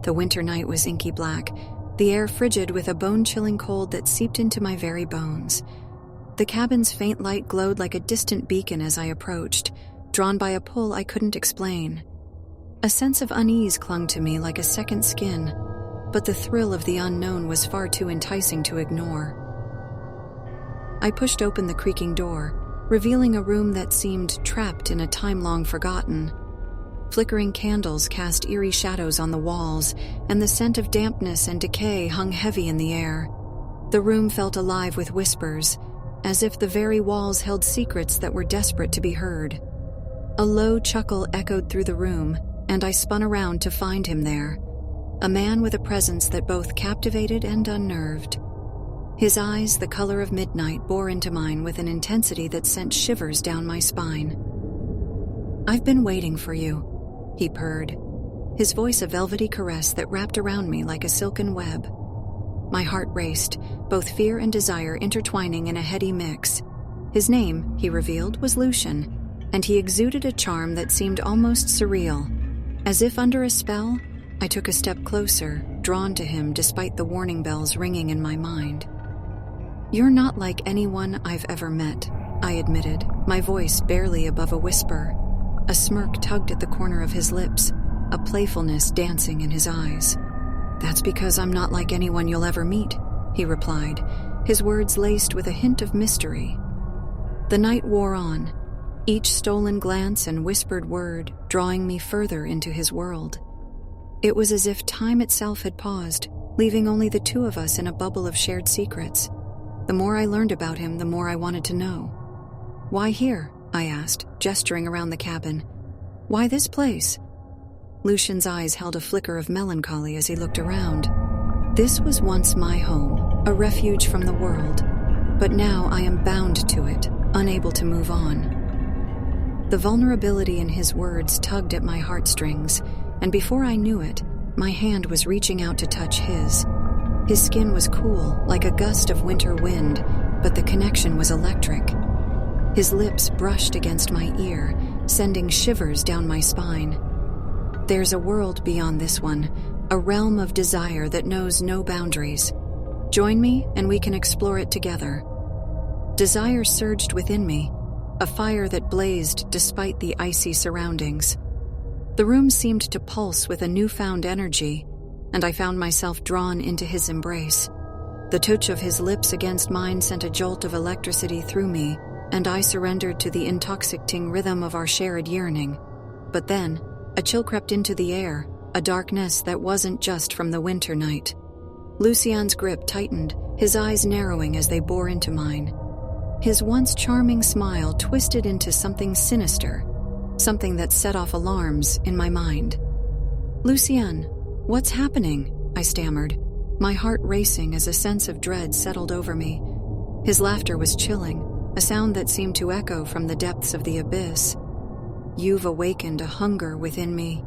The winter night was inky black, the air frigid with a bone-chilling cold that seeped into my very bones. The cabin's faint light glowed like a distant beacon as I approached, drawn by a pull I couldn't explain. A sense of unease clung to me like a second skin, but the thrill of the unknown was far too enticing to ignore. I pushed open the creaking door, revealing a room that seemed trapped in a time long forgotten. Flickering candles cast eerie shadows on the walls, and the scent of dampness and decay hung heavy in the air. The room felt alive with whispers, as if the very walls held secrets that were desperate to be heard. A low chuckle echoed through the room, and I spun around to find him there, a man with a presence that both captivated and unnerved. His eyes, the color of midnight, bore into mine with an intensity that sent shivers down my spine. "I've been waiting for you," he purred, his voice a velvety caress that wrapped around me like a silken web. My heart raced, both fear and desire intertwining in a heady mix. His name, he revealed, was Lucian, and he exuded a charm that seemed almost surreal. As if under a spell, I took a step closer, drawn to him despite the warning bells ringing in my mind. "You're not like anyone I've ever met," I admitted, my voice barely above a whisper. A smirk tugged at the corner of his lips, a playfulness dancing in his eyes. "That's because I'm not like anyone you'll ever meet," he replied, his words laced with a hint of mystery. The night wore on, each stolen glance and whispered word drawing me further into his world. It was as if time itself had paused, leaving only the two of us in a bubble of shared secrets. The more I learned about him, the more I wanted to know. "Why here?" I asked, gesturing around the cabin. "Why this place?" Lucian's eyes held a flicker of melancholy as he looked around. "This was once my home, a refuge from the world, but now I am bound to it, unable to move on." The vulnerability in his words tugged at my heartstrings, and before I knew it, my hand was reaching out to touch his. His skin was cool, like a gust of winter wind, but the connection was electric. His lips brushed against my ear, sending shivers down my spine. There's a world beyond this one, a realm of desire that knows no boundaries. Join me, and we can explore it together. Desire surged within me, a fire that blazed despite the icy surroundings. The room seemed to pulse with a newfound energy, and I found myself drawn into his embrace. The touch of his lips against mine sent a jolt of electricity through me, and I surrendered to the intoxicating rhythm of our shared yearning. But then, a chill crept into the air, a darkness that wasn't just from the winter night. Lucian's grip tightened, his eyes narrowing as they bore into mine. His once charming smile twisted into something sinister, something that set off alarms in my mind. "Lucian, what's happening?" I stammered, my heart racing as a sense of dread settled over me. His laughter was chilling, a sound that seemed to echo from the depths of the abyss. "You've awakened a hunger within me,"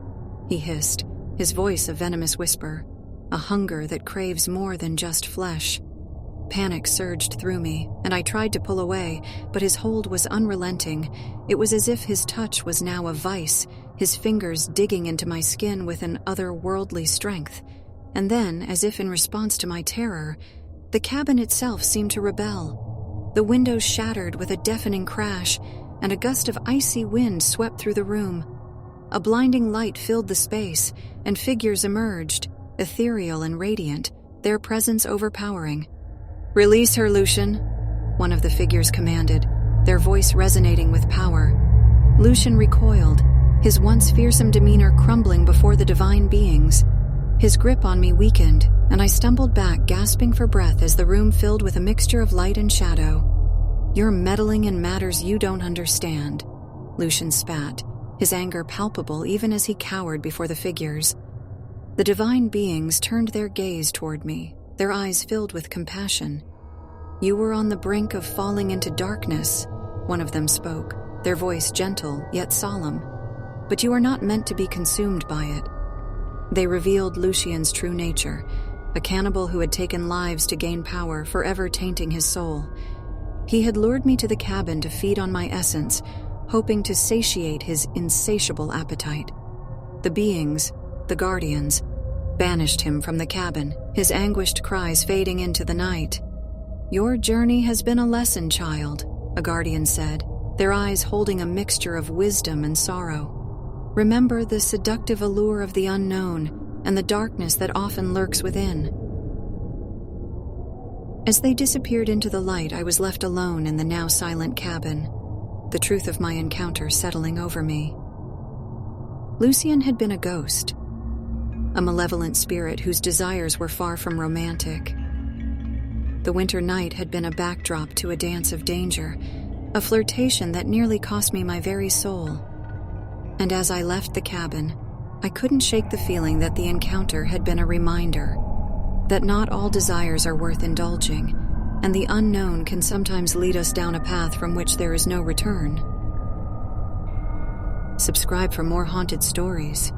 he hissed, his voice a venomous whisper, a hunger that craves more than just flesh. Panic surged through me, and I tried to pull away, but his hold was unrelenting. It was as if his touch was now a vice, his fingers digging into my skin with an otherworldly strength. And then, as if in response to my terror, the cabin itself seemed to rebel. The windows shattered with a deafening crash, and a gust of icy wind swept through the room. A blinding light filled the space, and figures emerged, ethereal and radiant, their presence overpowering. "Release her, Lucian," one of the figures commanded, their voice resonating with power. Lucian recoiled, his once fearsome demeanor crumbling before the divine beings. His grip on me weakened, and I stumbled back, gasping for breath as the room filled with a mixture of light and shadow. "You're meddling in matters you don't understand," Lucian spat, his anger palpable even as he cowered before the figures. The divine beings turned their gaze toward me, their eyes filled with compassion. "You were on the brink of falling into darkness," one of them spoke, their voice gentle yet solemn. "But you are not meant to be consumed by it." They revealed Lucian's true nature, a cannibal who had taken lives to gain power, forever tainting his soul. He had lured me to the cabin to feed on my essence, hoping to satiate his insatiable appetite. The beings, the guardians, banished him from the cabin, his anguished cries fading into the night. "Your journey has been a lesson, child," a guardian said, their eyes holding a mixture of wisdom and sorrow. "Remember the seductive allure of the unknown and the darkness that often lurks within." As they disappeared into the light, I was left alone in the now silent cabin, the truth of my encounter settling over me. Lucien had been a ghost, a malevolent spirit whose desires were far from romantic. The winter night had been a backdrop to a dance of danger, a flirtation that nearly cost me my very soul. And as I left the cabin, I couldn't shake the feeling that the encounter had been a reminder that not all desires are worth indulging, and the unknown can sometimes lead us down a path from which there is no return. Subscribe for more haunted stories.